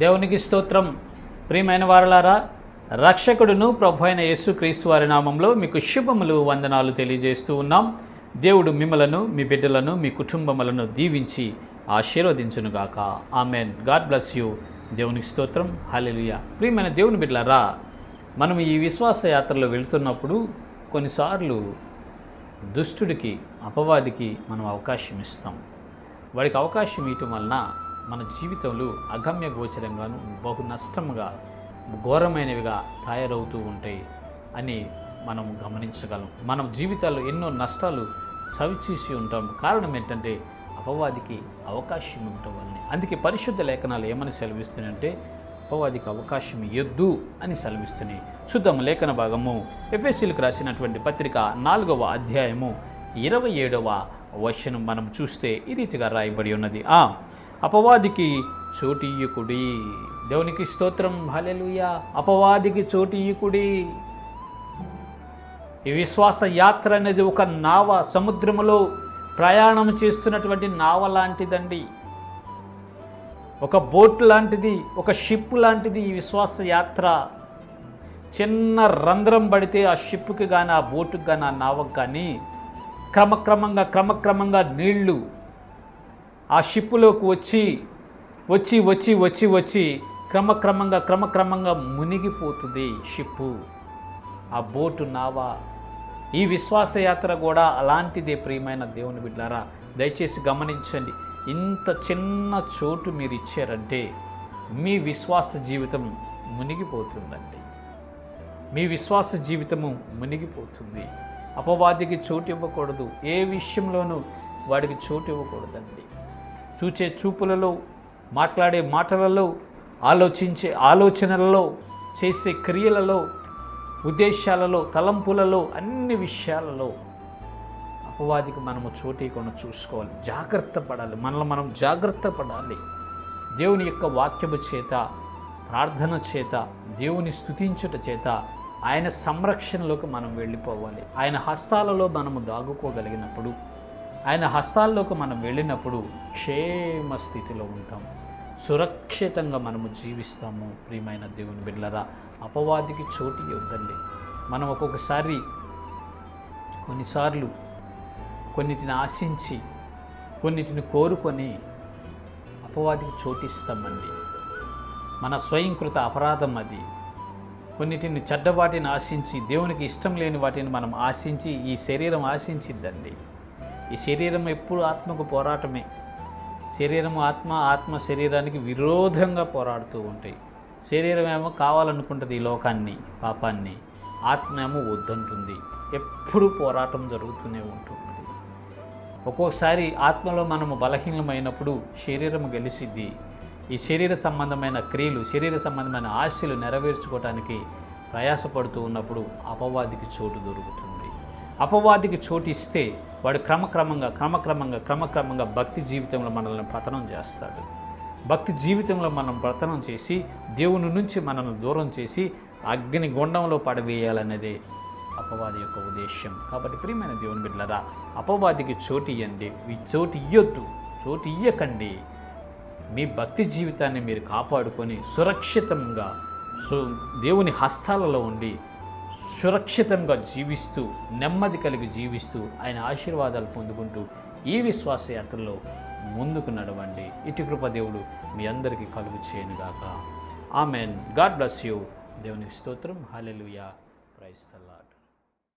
దేవునికి స్తోత్రం. ప్రియమైన వారలారా, రక్షకుడును ప్రభు అయిన యేసుక్రీస్తు వారి నామంలో మీకు శుభములు, వందనాలు తెలియజేస్తూ ఉన్నాం. దేవుడు మిమ్మలను, మీ బిడ్డలను, మీ కుటుంబములను దీవించి ఆశీర్వదించునుగాక. ఆమెన్. God bless you. దేవునికి స్తోత్రం. హల్లెలూయా. ప్రియమైన దేవుని బిడ్డలారా, మనం ఈ విశ్వాస యాత్రలో వెళుతున్నప్పుడు కొన్నిసార్లు దుష్టుడికి, అపవాదికి మనం అవకాశం ఇస్తాం. వాడికి అవకాశం ఇవ్వటం వలన మన జీవితంలో అగమ్య గోచరంగాను, బహు నష్టముగా, ఘోరమైనవిగా తయారవుతూ ఉంటాయి అని మనం గమనించగలం. మన జీవితాల్లో ఎన్నో నష్టాలు చవిచూసి ఉంటాం. కారణం ఏంటంటే అపవాదికి అవకాశం ఇవ్వటం వల్లనే. అందుకే పరిశుద్ధ లేఖనాలు ఏమని సెలవిస్తున్నాయంటే అపవాదికి అవకాశం ఇవ్వద్దు అని సెలవిస్తున్నాయి. చూద్దాము లేఖన భాగము. ఎఫెసీయులకు రాసినటువంటి పత్రిక 4వ అధ్యాయము 27వ వచనం మనం చూస్తే ఈ రీతిగా రాయబడి ఉన్నది. అపవాదికి చోటియ్యకుడి. దేవునికి స్తోత్రం. హల్లెలూయా. అపవాదికి చోటియ్యకుడి. ఈ విశ్వాస యాత్ర అనేది ఒక నావ, సముద్రములో ప్రయాణం చేస్తున్నటువంటి నావ లాంటిదండి. ఒక బోట్ లాంటిది, ఒక షిప్ లాంటిది ఈ విశ్వాస యాత్ర. చిన్న రంధ్రం పడితే ఆ షిప్కి కానీ, ఆ బోటుకి కానీ, ఆ నావకు కానీ క్రమక్రమంగా నీళ్లు ఆ షిప్పులోకి వచ్చి క్రమక్రమంగా మునిగిపోతుంది షిప్పు, ఆ బోటు, నావ. ఈ విశ్వాసయాత్ర కూడా అలాంటిదే. ప్రియమైన దేవుని బిడ్డలారా, దయచేసి గమనించండి. ఇంత చిన్న చోటు మీరు ఇచ్చారంటే మీ విశ్వాస జీవితం మునిగిపోతుందండి. మీ విశ్వాస జీవితము మునిగిపోతుంది. అపవాదికి చోటు ఇవ్వకూడదు. ఏ విషయంలోనూ వాడికి చోటు ఇవ్వకూడదండి. చూచే చూపులలో, మాట్లాడే మాటలలో, ఆలోచించే ఆలోచనలలో, చేసే క్రియలలో, ఉద్దేశాలలో, తలంపులలో, అన్ని విషయాలలో అపవాదికి మనము చోటీకొని చూసుకోవాలి. జాగ్రత్త పడాలి. మనల్ని మనం జాగ్రత్త పడాలి. దేవుని యొక్క వాక్యము చేత, ప్రార్థన చేత, దేవుని స్తుతించుట చేత ఆయన సంరక్షణలోకి మనం వెళ్ళిపోవాలి. ఆయన హస్తాలలో మనము దాగుకోగలిగినప్పుడు, ఆయన హస్తాల్లోకి మనం వెళ్ళినప్పుడు క్షేమ స్థితిలో ఉంటాం, సురక్షితంగా మనము జీవిస్తాము. ప్రియమైన దేవుని బిడ్డలారా, అపవాదికి చోటు ఇవ్వద్దండి. మనం కొన్నిసార్లు కొన్నిటిని ఆశించి, కొన్నిటిని కోరుకొని అపవాదికి చోటిస్తామండి. మన స్వయంకృత అపరాధం అది. కొన్నిటిని చెడ్డవాటిని ఆశించి, దేవునికి ఇష్టం లేని వాటిని మనం ఆశించి, ఈ శరీరం ఆశించిద్దండి. ఈ శరీరం ఎప్పుడు ఆత్మకు పోరాటమే. శరీరము ఆత్మ శరీరానికి విరోధంగా పోరాడుతూ ఉంటాయి. శరీరం ఏమో కావాలనుకుంటుంది ఈ లోకాన్ని, పాపాన్ని. ఆత్మ ఏమో వద్దంటుంది. ఎప్పుడు పోరాటం జరుగుతూనే ఉంటుంది. ఒక్కోసారి ఆత్మలో మనము బలహీనమైనప్పుడు శరీరము గెలిచిద్ది. ఈ శరీర సంబంధమైన క్రియలు, శరీర సంబంధమైన ఆశలు నెరవేర్చుకోవటానికి ప్రయాసపడుతూ ఉన్నప్పుడు అపవాదికి చోటు దొరుకుతుంది. అపవాదికి చోటు ఇస్తే వాడు క్రమక్రమంగా భక్తి జీవితంలో మనల్ని పతనం చేస్తాడు. భక్తి జీవితంలో మనం పతనం చేసి, దేవుని నుంచి మనల్ని దూరం చేసి అగ్ని గుండంలో పడవేయాలనేదే అపవాది యొక్క ఉద్దేశ్యం. కాబట్టి ప్రియమైన దేవుని బిడ్డలారా, అపవాదికి చోటు ఇవ్వండి. చోటు ఇవ్వద్దు, చోటు ఇవ్వకండి. మీ భక్తి జీవితాన్ని మీరు కాపాడుకొని సురక్షితంగా దేవుని హస్తాలలో ఉండి సురక్షితంగా జీవిస్తూ, నెమ్మది కలిగి జీవిస్తూ, ఆయన ఆశీర్వాదాలు పొందుకుంటూ ఈ విశ్వాసయాత్రలో ముందుకు నడవండి. ఇటు కృప దేవుడు మీ అందరికీ కలుగు చేయనుగాక. ఆమెన్. God bless you. దేవునికి స్తోత్రం. హల్లెలూయా. Praise the lord.